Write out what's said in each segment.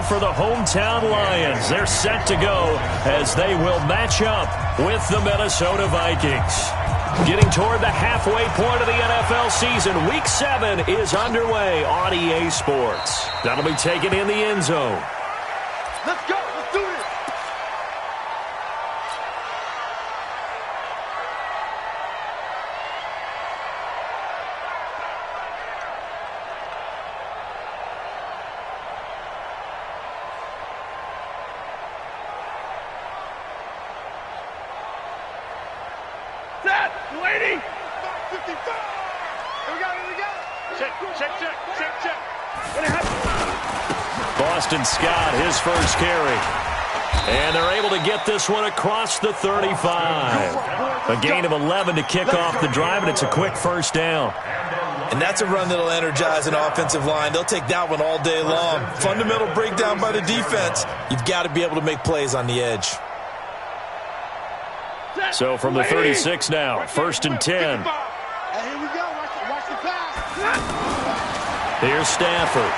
for the hometown Lions. They're set to go as they will match up with the Minnesota Vikings. Getting toward the halfway point of the NFL season, Week 7 is underway on EA Sports. That'll be taken in the end zone. Let's go. Let's do it. Set. Waiting. 55. Here we go. Here we go. Check. What happened? Boston Scott, his first carry. And they're able to get this one across the 35. A gain of 11 to kick off the drive, and it's a quick first down. And that's a run that'll energize an offensive line. They'll take that one all day long. Fundamental breakdown by the defense. You've got to be able to make plays on the edge. So from the 36 now, first and 10. Here we go. Watch the pass. Here's Stafford.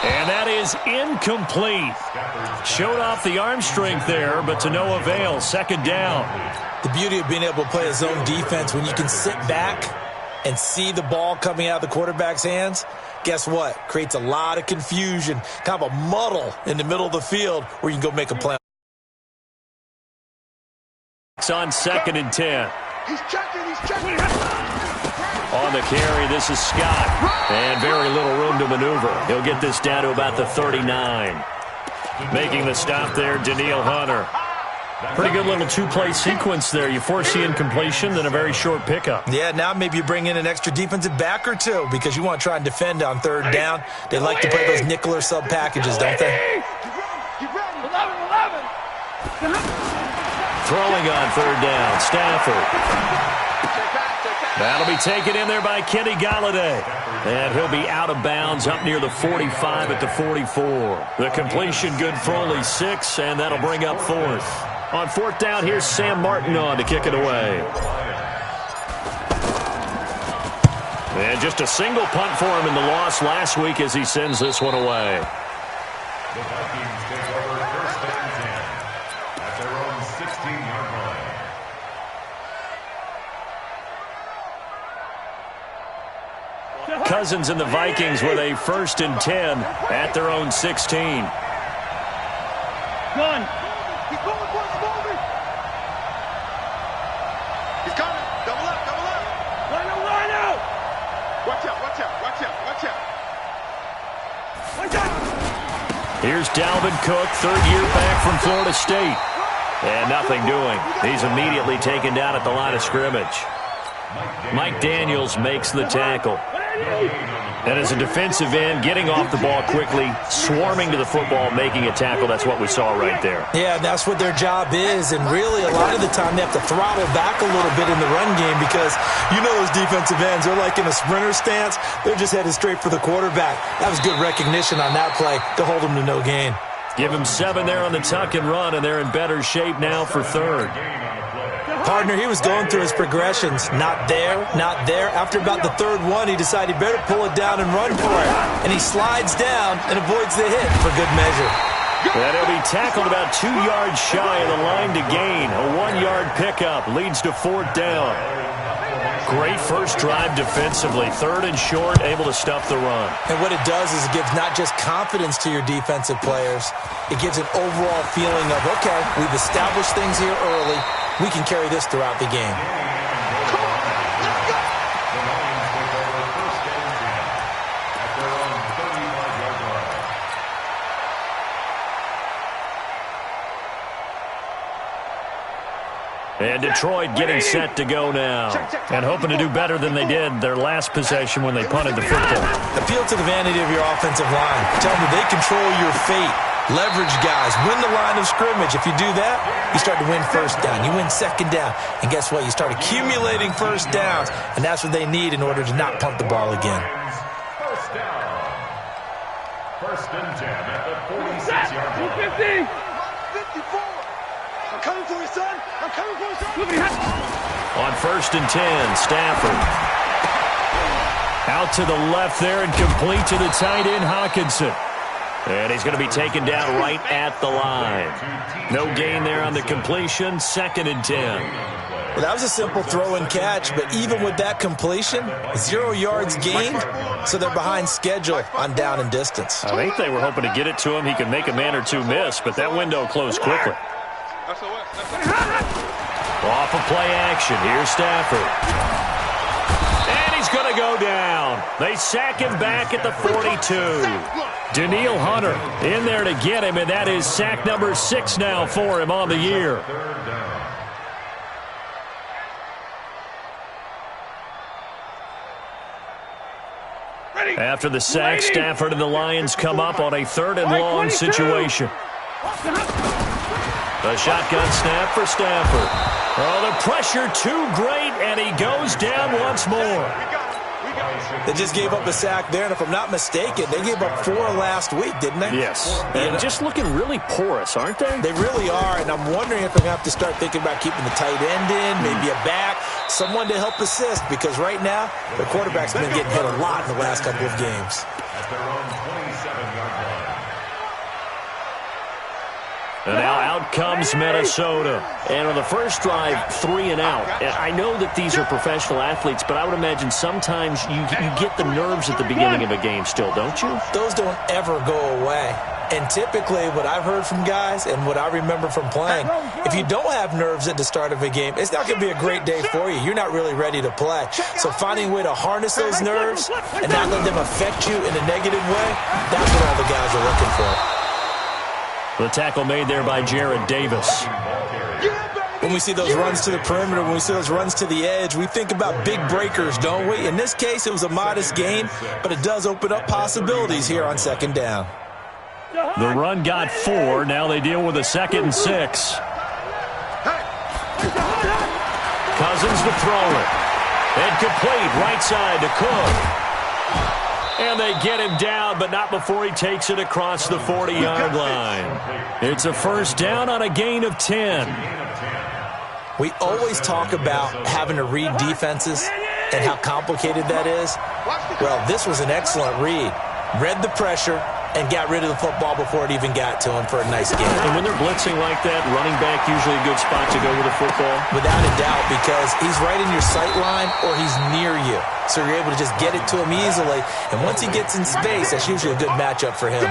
And that is incomplete. Showed off the arm strength there, but to no avail. Second down. The beauty of being able to play a zone defense, when you can sit back and see the ball coming out of the quarterback's hands, guess what? Creates a lot of confusion, kind of a muddle in the middle of the field where you can go make a play. It's on second and 10. He's checking. On the carry, this is Scott. And very little room to maneuver. He'll get this down to about the 39. Making the stop there, Daniil Hunter. Pretty good little two-play sequence there. You force the incompletion, then a very short pickup. Yeah, now maybe you bring in an extra defensive back or two because you want to try and defend on third down. They like to play those nickel or sub packages, don't they? Get ready. 11. Throwing on third down, Stafford. That'll be taken in there by Kenny Galladay. And he'll be out of bounds up near the 45 at the 44. The completion good for only 6, and that'll bring up fourth. On fourth down, here's Sam Martin on to kick it away. And just a single punt for him in the loss last week as he sends this one away. The Vikings take over first and 10 at their own 16-yard line. Cousins and the Vikings with a first and 10 at their own 16. Gun. He's going for the movement. He's coming. Double up. Line out. Watch out. Here's Dalvin Cook, third year back from Florida State. And nothing doing. He's immediately taken down at the line of scrimmage. Mike Daniels makes the tackle. And as a defensive end, getting off the ball quickly, swarming to the football, making a tackle, that's what we saw right there. Yeah, that's what their job is, and really a lot of the time they have to throttle back a little bit in the run game because you know those defensive ends, they're like in a sprinter stance, they're just headed straight for the quarterback. That was good recognition on that play to hold them to no gain. Give him 7 there on the tuck and run, and they're in better shape now for third. Partner, he was going through his progressions. Not there. After about the third one, he decided he better pull it down and run for it. And he slides down and avoids the hit for good measure. And he'll be tackled about 2 yards shy of the line to gain. A 1-yard pickup leads to fourth down. Great first drive defensively. Third and short, able to stuff the run. And what it does is it gives not just confidence to your defensive players, it gives an overall feeling of, okay, we've established things here early. We can carry this throughout the game. And Detroit getting set to go now. And hoping to do better than they did their last possession when they punted the football. Appeal to the vanity of your offensive line. Tell them they control your fate. Leverage guys. Win the line of scrimmage. If you do that, you start to win first down. You win second down. And guess what? You start accumulating first downs. And that's what they need in order to not punt the ball again. First down. First and 10 at the 46-yard line. 54. I'm coming for you, son. I'm coming for you, son. On first and 10, Stafford. Out to the left there and complete to the tight end, Hawkinson. And he's going to be taken down right at the line. No gain there on the completion, 2nd and 10. Well, that was a simple throw and catch, but even with that completion, 0 yards gained, so they're behind schedule on down and distance. I think they were hoping to get it to him. He could make a man or two miss, but that window closed quickly. Off of play action, here's Stafford. And he's going to go down. They sack him back at the 42. Danielle Hunter in there to get him, and that is sack number 6 now for him on the year. After the sack, Stafford and the Lions come up on a 3rd and long situation. A shotgun snap for Stafford. Oh, the pressure too great, and he goes down once more. They just gave up a sack there, and if I'm not mistaken, they gave up 4 last week, didn't they? Yes. And just looking really porous, aren't they? They really are, and I'm wondering if they're going to have to start thinking about keeping the tight end in, maybe a back, someone to help assist, because right now, the quarterback's been getting hit a lot in the last couple of games. At their own 27-yard line. And now out comes Minnesota. And on the first drive, 3 and out. And I know that these are professional athletes, but I would imagine sometimes you get the nerves at the beginning of a game still, don't you? Those don't ever go away. And typically what I've heard from guys and what I remember from playing, if you don't have nerves at the start of a game, it's not going to be a great day for you. You're not really ready to play. So finding a way to harness those nerves and not let them affect you in a negative way, that's what all the guys are looking for. The tackle made there by Jared Davis. When we see those runs to the perimeter, when we see those runs to the edge, we think about big breakers, don't we? In this case, it was a modest gain, but it does open up possibilities here on 2nd down. The run got 4. Now they deal with a 2nd and 6. Cousins to throw it. And complete right side to Cook. And they get him down, but not before he takes it across the 40-yard line. It's a 1st down on a gain of 10. We always talk about having to read defenses and how complicated that is. Well, this was an excellent read. Read the pressure and got rid of the football before it even got to him for a nice game. And when they're blitzing like that, running back usually a good spot to go with the football? Without a doubt, because he's right in your sight line or he's near you. So you're able to just get it to him easily. And once he gets in space, that's usually a good matchup for him.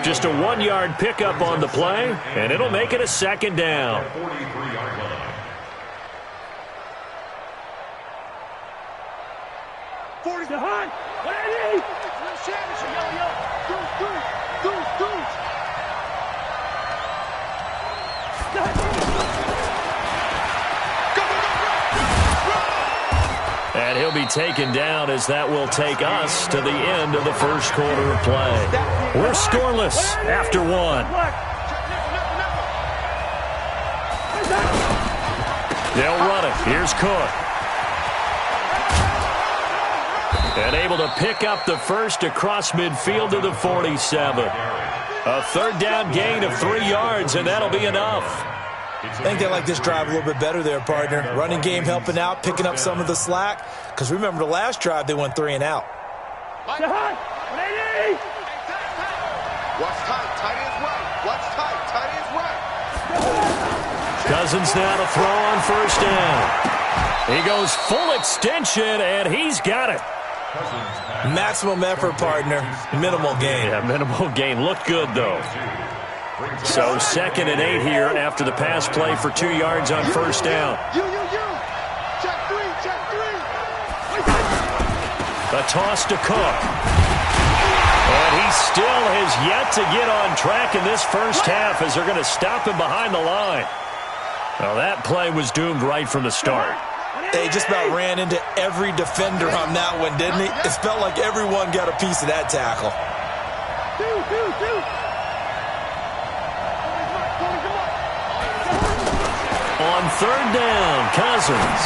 Just a 1-yard pickup on the play, and it'll make it a 2nd down. 43-yard line. 40 behind. What I need? And he'll be taken down as that will take us to the end of the first quarter of play. We're scoreless after 1. They'll run it. Here's Cook. And able to pick up the first across midfield to the 47. A 3rd down gain of 3 yards, and that'll be enough. I think they like this drive a little bit better there, partner. Running game helping out, picking up some of the slack. Because remember, the last drive, they went 3 and out. What's tight? Tight is right. What's tight? Tight is right. Cousins now to throw on 1st down. He goes full extension, and he's got it. Maximum effort, partner. Minimal gain. Yeah, minimal gain. Looked good, though. So 2nd and 8 here after the pass play for 2 yards on 1st down. Check 3. A toss to Cook. And he still has yet to get on track in this first half as they're going to stop him behind the line. Well, that play was doomed right from the start. They just about ran into every defender on that one, didn't he? It felt like everyone got a piece of that tackle. On 3rd down, Cousins.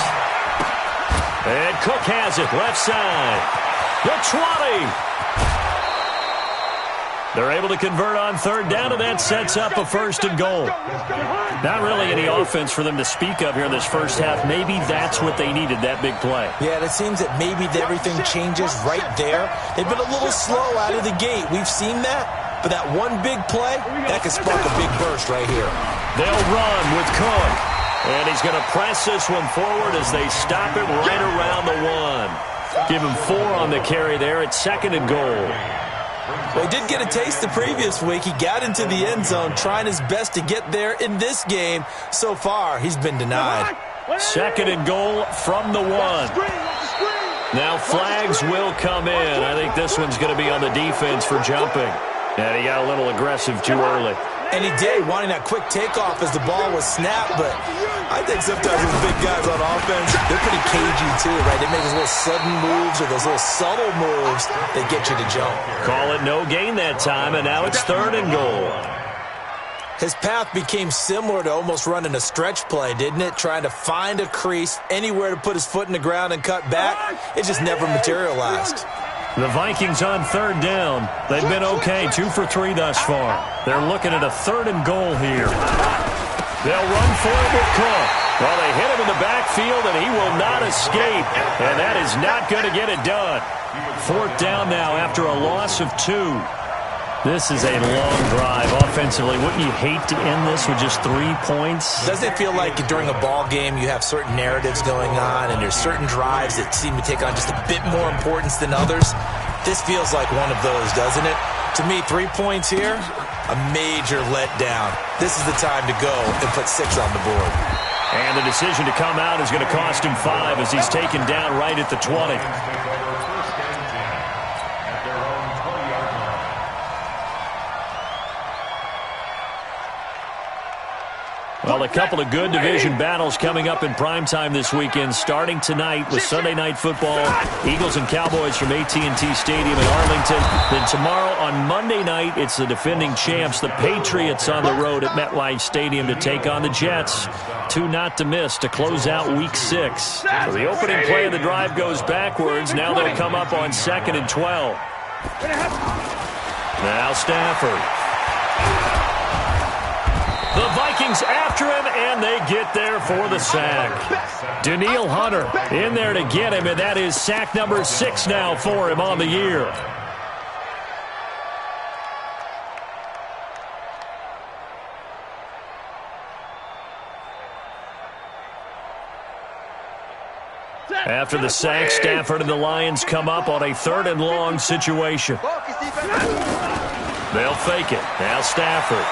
And Cook has it, left side. The 20. They're able to convert on third down, and that sets up a 1st and goal. Not really any offense for them to speak of here in this first half. Maybe that's what they needed, that big play. Yeah, and it seems that maybe everything changes right there. They've been a little slow out of the gate. We've seen that. But that one big play, that could spark a big burst right here. They'll run with Cook. And he's going to press this one forward as they stop him right around the 1. Give him 4 on the carry there at 2nd and goal. Well, he did get a taste the previous week. He got into the end zone trying his best to get there in this game. So far, he's been denied. 2nd and goal from the 1. Now flags will come in. I think this one's going to be on the defense for jumping. And he got a little aggressive too early. And he did, wanting that quick takeoff as the ball was snapped. But I think sometimes those big guys on offense, they're pretty cagey too, right? They make those little sudden moves or those little subtle moves that get you to jump. Call it no gain that time, and now it's 3rd and goal. His path became similar to almost running a stretch play, didn't it? Trying to find a crease, anywhere to put his foot in the ground and cut back. It just never materialized. The Vikings on 3rd down. They've been okay, 2 for 3 thus far. They're looking at a 3rd and goal here. They'll run for it with Cook. Well, they hit him in the backfield, and he will not escape. And that is not going to get it done. 4th down now after a loss of 2. This is a long drive offensively. Wouldn't you hate to end this with just 3 points? Doesn't it feel like during a ball game you have certain narratives going on and there's certain drives that seem to take on just a bit more importance than others? This feels like one of those, doesn't it? To me, 3 points here, a major letdown. This is the time to go and put 6 on the board. And the decision to come out is going to cost him 5 as he's taken down right at the 20. Well, a couple of good division battles coming up in primetime this weekend, starting tonight with Sunday Night Football, Eagles and Cowboys from AT&T Stadium in Arlington. Then tomorrow on Monday night, it's the defending champs, the Patriots, on the road at MetLife Stadium to take on the Jets. 2 not to miss to close out Week 6. So the opening play of the drive goes backwards. Now they'll come up on 2nd and 12. Now Stafford. The Vikings after him, and they get there for the sack. Danielle Hunter in there to get him, and that is sack number 6 now for him on the year. After the sack, Stafford and the Lions come up on a 3rd and long situation. They'll fake it. Now Stafford.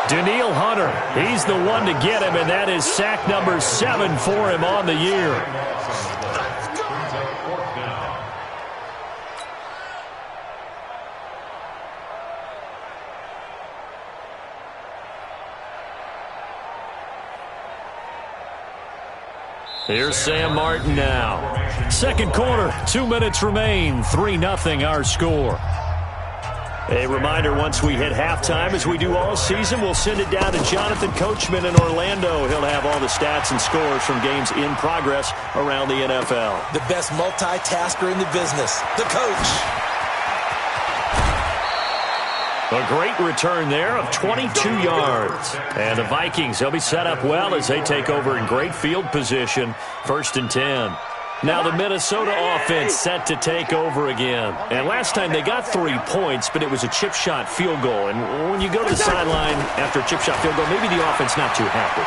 Danielle Hunter, he's the one to get him, and that is sack number 7 for him on the year. Here's Sam Martin now. 2nd quarter, 2 minutes remain, 3-0 our score. A reminder, once we hit halftime, as we do all season, we'll send it down to Jonathan Coachman in Orlando. He'll have all the stats and scores from games in progress around the NFL. The best multitasker in the business, the coach. A great return there of 22 yards. And the Vikings, they'll be set up well as they take over in great field position. 1st and 10. Now the Minnesota offense set to take over again. And last time they got 3 points, but it was a chip shot field goal. And when you go to the sideline after a chip shot field goal, maybe the offense not too happy.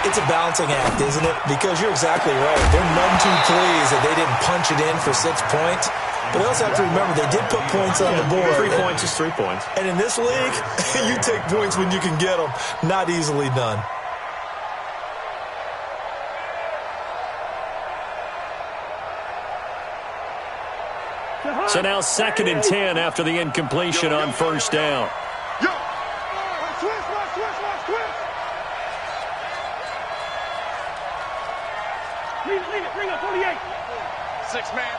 It's a balancing act, isn't it? Because you're exactly right. They're none too pleased that they didn't punch it in for 6 points. But they also have to remember they did put points on the board. 3 points is 3 points. And in this league, you take points when you can get them. Not easily done. So now 2nd and 10 after the incompletion on 1st down. Bring up 48. 6 man.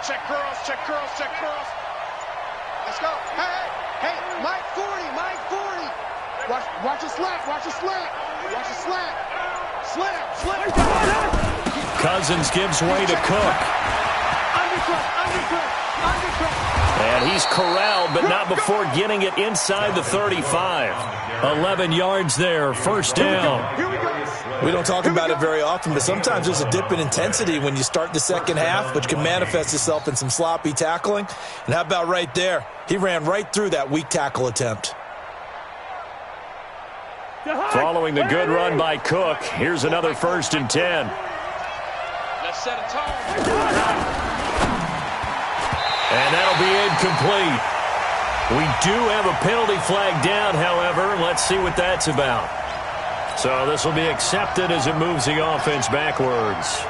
Check curls, check curls, check curls. Let's go. Hey, Mike 40, Mike 40. Watch a slant, watch a slant. Watch a slant. Slam. Cousins gives way to Cook. Undercut. he's corralled, but not before getting it inside the 35. 11 yards there, first down. We don't talk about it very often, but sometimes there's a dip in intensity when you start the second half, which can manifest itself in some sloppy tackling. And how about right there? He ran right through that weak tackle attempt. Following the good run by Cook, here's another 1st and 10. Let's set a tone. And that'll be incomplete. We do have a penalty flag down, however. Let's see what that's about. So this will be accepted as it moves the offense backwards.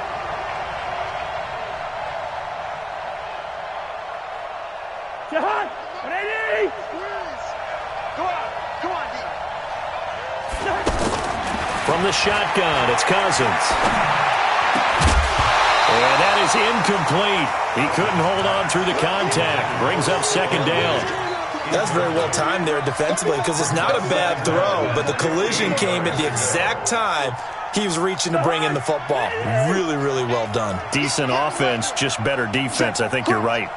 Ready? Come on, D. From the shotgun, it's Cousins. And that is incomplete. He couldn't hold on through the contact. Brings up 2nd down. That's very well timed there defensively because it's not a bad throw, but the collision came at the exact time he was reaching to bring in the football. Really, really well done. Decent offense, just better defense. I think you're right.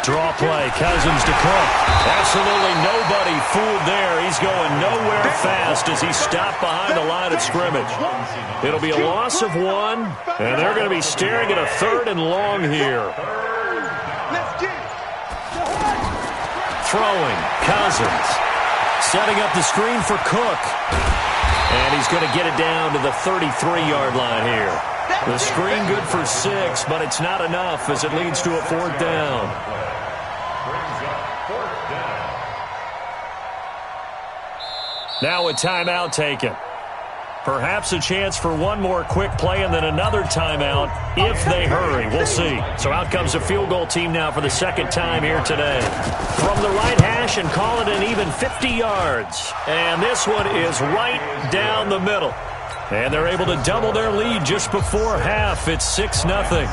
Draw play, Cousins to Cook. Absolutely nobody fooled there. He's going nowhere fast as he stopped behind the line of scrimmage. It'll be a loss of 1, and they're going to be staring at a 3rd and long here. Throwing, Cousins. Setting up the screen for Cook. And he's going to get it down to the 33-yard line here. The screen good for 6, but it's not enough as it leads to a 4th down. Now a timeout taken. Perhaps a chance for one more quick play and then another timeout if they hurry. We'll see. So out comes the field goal team now for the 2nd time here today. From the right hash and call it an even 50 yards. And this one is right down the middle. And they're able to double their lead just before half. It's 6-0.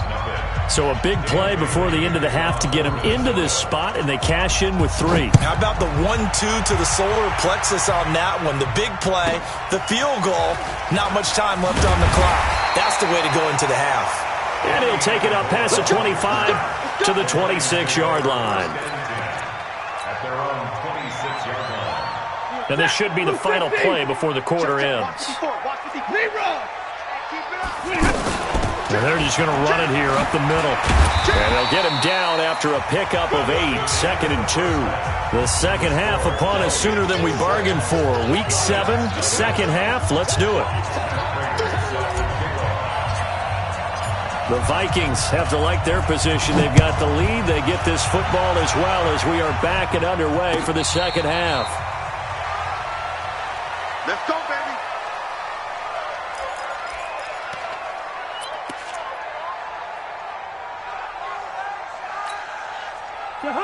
So a big play before the end of the half to get them into this spot, and they cash in with 3. How about the 1-2 to the solar plexus on that one? The big play, the field goal, not much time left on the clock. That's the way to go into the half. And he'll take it up past the 25 to the 26-yard line. At their own 26-yard line. And this should be the final play before the quarter ends. And they're just going to run it here up the middle. And they'll get him down after a pickup of 8, 2nd and 2. The second half upon us sooner than we bargained for. Week 7, second half. Let's do it. The Vikings have to like their position. They've got the lead. They get this football as well as we are back and underway for the second half. Let's go, baby.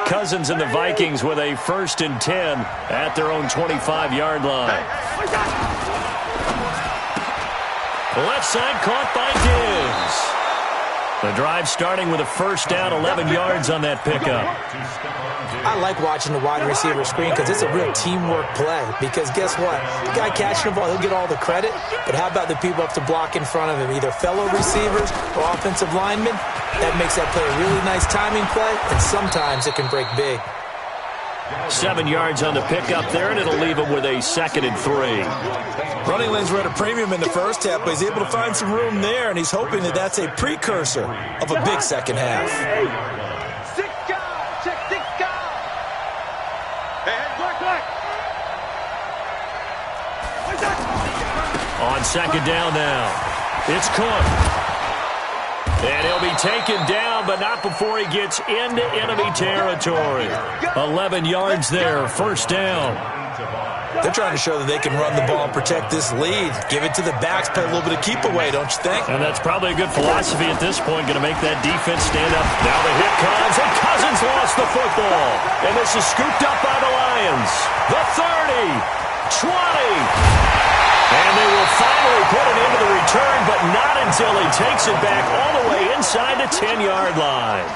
Cousins and the Vikings with a 1st and 10 at their own 25-yard line. Left side caught by Diggs. The drive starting with a 1st down, 11 yards on that pickup. I like watching the wide receiver screen because it's a real teamwork play. Because guess what? The guy catching the ball, he'll get all the credit. But how about the people up to block in front of him? Either fellow receivers or offensive linemen. That makes that play a really nice timing play, and sometimes it can break big. 7 yards on the pickup there, and it'll leave him with a 2nd and 3. Running lanes were at a premium in the first half, but he's able to find some room there, and he's hoping that that's a precursor of a big second half. 6 guys. Check 6 guys. Hey, black. On 2nd down now, it's Cook. And he'll be taken down, but not before he gets into enemy territory. 11 yards there, 1st down. They're trying to show that they can run the ball and protect this lead. Give it to the backs, play a little bit of keep away, don't you think? And that's probably a good philosophy at this point, going to make that defense stand up. Now the hit comes, and Cousins lost the football. And this is scooped up by the Lions. The 30, 20. And they will finally put it into the return, but not until he takes it back all the way inside the 10-yard line.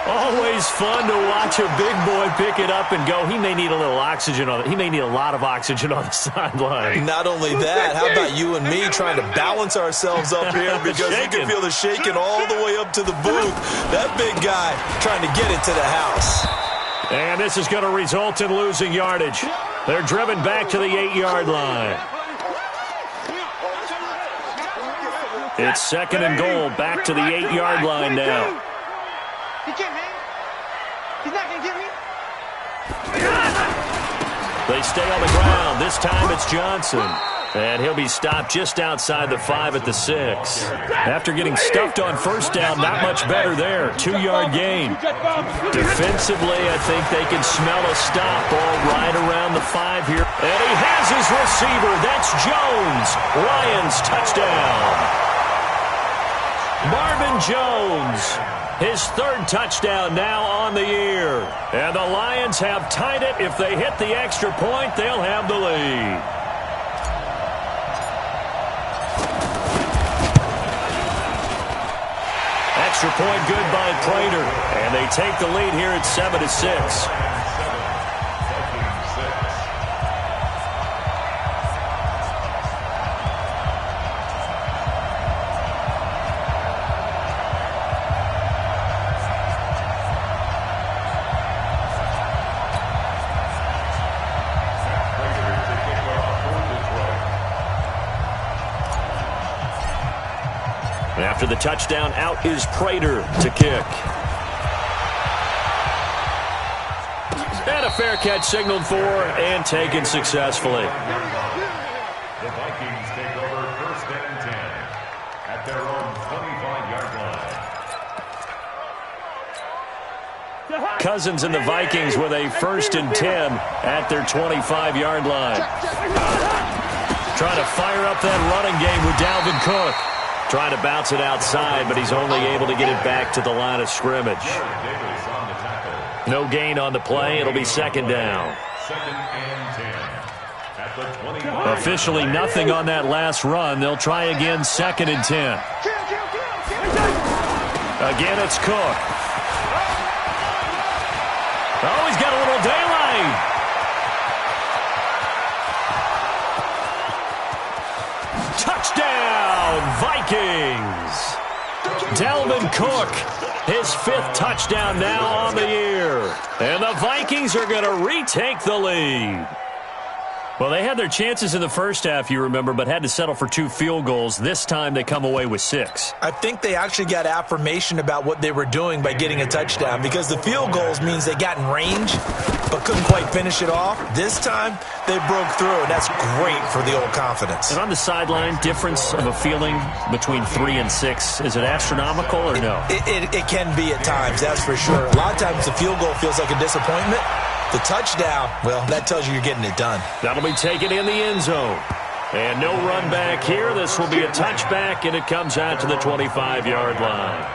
Always fun to watch a big boy pick it up and go. He may need a little oxygen on it. He may need a lot of oxygen on the sideline. Not only that, how about you and me trying to balance ourselves up here because you can feel the shaking all the way up to the booth. That big guy trying to get it to the house. And this is going to result in losing yardage. They're driven back to the 8-yard line. It's second and goal, back to the 8-yard line now. He can't hang. He's not going to get me. They stay on the ground. This time it's Johnson. And he'll be stopped just outside the 5 at the 6. After getting stuffed on first down, not much better there. 2-yard gain. Defensively, I think they can smell a stop all right around the 5 here. And he has his receiver. That's Jones. Lions touchdown. Marvin Jones, his 3rd touchdown now on the year. And the Lions have tied it. If they hit the extra point, they'll have the lead. Extra point good by Prater. And they take the lead here at 7-6. After the touchdown, out is Prater to kick. And a fair catch signaled for and taken successfully. The Vikings take over 1st and 10 at their own 25-yard line. Cousins and the Vikings with a 1st and 10 at their 25-yard line. Trying to fire up that running game with Dalvin Cook. Trying to bounce it outside, but he's only able to get it back to the line of scrimmage. No gain on the play. It'll be 2nd down. 2nd and 10 at the 25. Officially nothing on that last run. They'll try again, 2nd and 10. Again, it's Cook. Oh, he's got a little daylight. Touchdown, Vikings. Dalvin Cook, his 5th touchdown now on the year. And the Vikings are going to retake the lead. Well, they had their chances in the first half, you remember, but had to settle for 2 field goals. This time they come away with 6. I think they actually got affirmation about what they were doing by getting a touchdown because the field goals means they got in range but couldn't quite finish it off. This time they broke through, and that's great for the old confidence. And on the sideline, difference of a feeling between 3 and 6, is it astronomical or no? It can be at times, that's for sure. A lot of times the field goal feels like a disappointment. The touchdown, well, that tells you you're getting it done. That'll be taken in the end zone. And no run back here. This will be a touchback, and it comes out to the 25-yard line.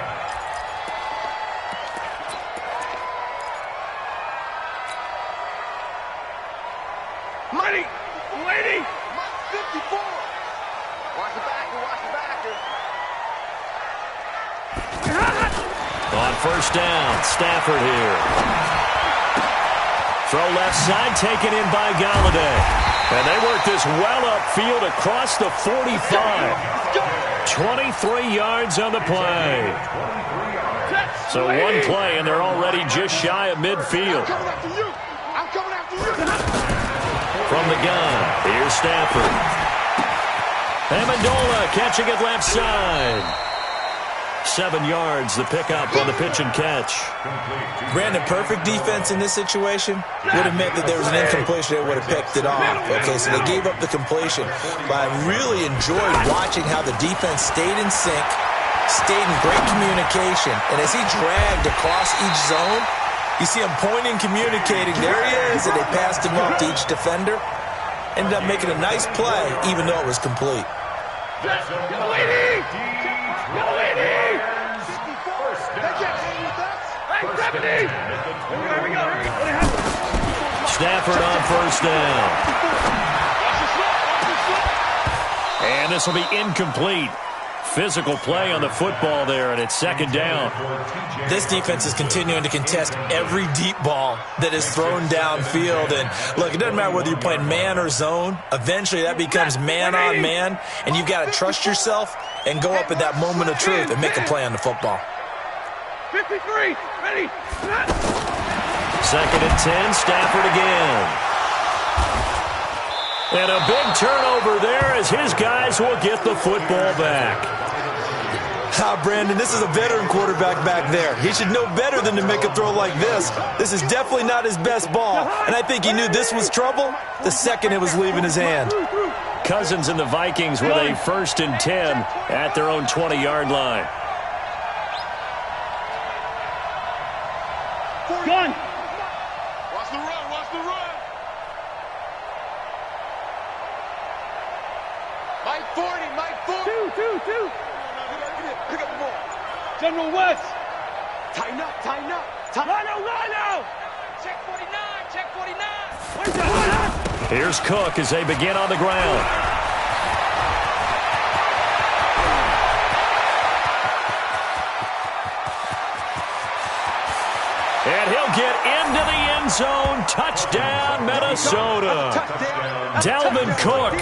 Money! Lady! 54! Watch the backer, watch the backer. On 1st down, Stafford here. Throw left side, taken in by Galladay. And they work this well upfield across the 45. 23 yards on the play. So 1 play, and they're already just shy of midfield. I'm coming after you. From the gun, here's Stafford. Amendola catching it left side. 7 yards, the pickup on the pitch and catch. Brandon, perfect defense in this situation would have meant that there was an incompletion. They would have picked it off. Okay, so they gave up the completion. But I really enjoyed watching how the defense stayed in sync, stayed in great communication. And as he dragged across each zone, you see him pointing, communicating. There he is, and they passed him up to each defender. Ended up making a nice play, even though it was complete. Stafford on 1st down. And this will be incomplete. Physical play on the football there, and it's second down. This defense is continuing to contest every deep ball that is thrown downfield. And, look, it doesn't matter whether you're playing man or zone. Eventually, that becomes man-on-man, and you've got to trust yourself and go up at that moment of truth and make a play on the football. 53, ready, set. Second and 10, Stafford again. And a big turnover there as his guys will get the football back. Brandon, this is a veteran quarterback back there. He should know better than to make a throw like this. This is definitely not his best ball, and I think he knew this was trouble the second it was leaving his hand. Cousins and the Vikings with a 1st and 10 at their own 20-yard line. Gun. Watch the run, watch the run. Mike 40, Mike 40. Two. Pick up the ball. General West. Tighten up. Rhino. Check 49, check 49. Where's that? Here's Cook as they begin on the ground. And he'll get into the end zone. Touchdown, Minnesota. Dalvin Cook,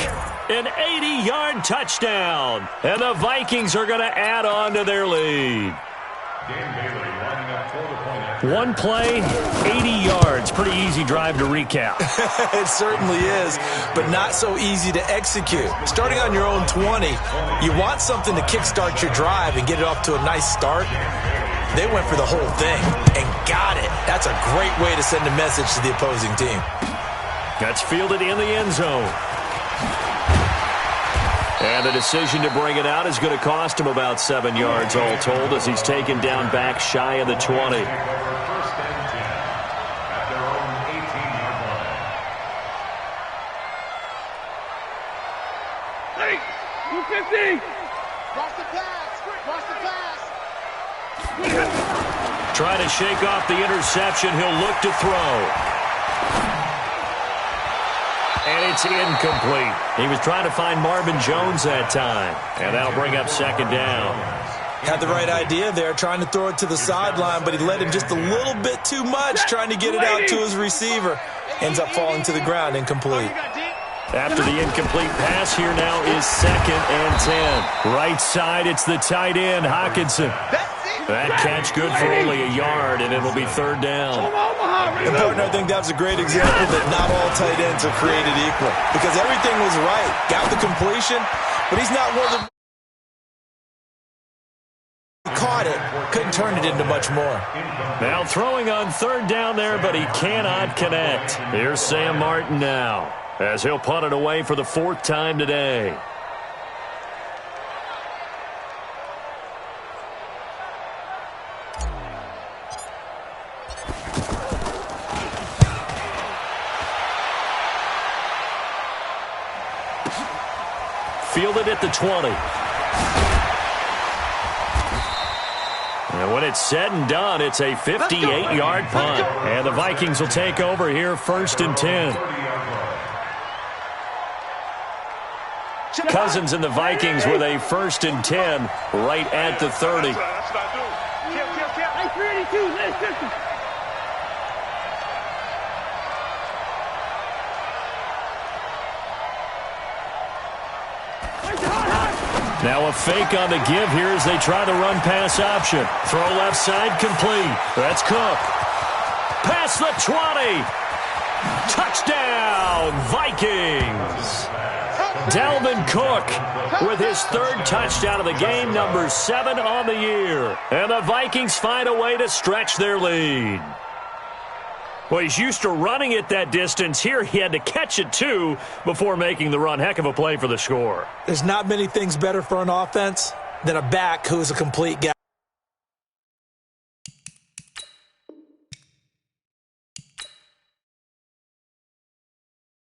an 80-yard touchdown. And the Vikings are going to add on to their lead. One play, 80 yards. Pretty easy drive to recap. It certainly is, but not so easy to execute. Starting on your own 20, you want something to kickstart your drive and get it off to a nice start. They went for the whole thing and got it. That's a great way to send a message to the opposing team. That's fielded in the end zone. And the decision to bring it out is going to cost him about 7 yards all told as he's taken down back shy of the 20. First and 10 at their own 18-yard line. Hey, 250. Watch the pass, watch the pass. Trying to shake off the interception. He'll look to throw. And it's incomplete. He was trying to find Marvin Jones that time. And that'll bring up second down. Had the right idea there, trying to throw it to the sideline, but he led him just a little bit too much, trying to get it out to his receiver. Ends up falling to the ground, incomplete. After the incomplete pass, here now is second and 10. Right side, it's the tight end, Hockenson. That catch good for only a yard, and it'll be third down. And, partner, I think that was a great example that not all tight ends are created equal. Because everything was right. Got the completion, but he's not one of the... He caught it, couldn't turn it into much more. Now throwing on third down there, but he cannot connect. Here's Sam Martin now, as he'll punt it away for the 4th time today. Fielded at the 20. And when it's said and done, it's a 58-yard punt. And the Vikings will take over here 1st and 10. Cousins and the Vikings with a 1st and 10 right at the 30. That's what I do. 382, let's 50. Now a fake on the give here as they try the run pass option. Throw left side complete. That's Cook. Past the 20. Touchdown, Vikings. Dalvin Cook with his 3rd touchdown of the game, number 7 on the year. And the Vikings find a way to stretch their lead. Well, he's used to running it that distance. Here he had to catch it, too, before making the run. Heck of a play for the score. There's not many things better for an offense than a back who's a complete guy.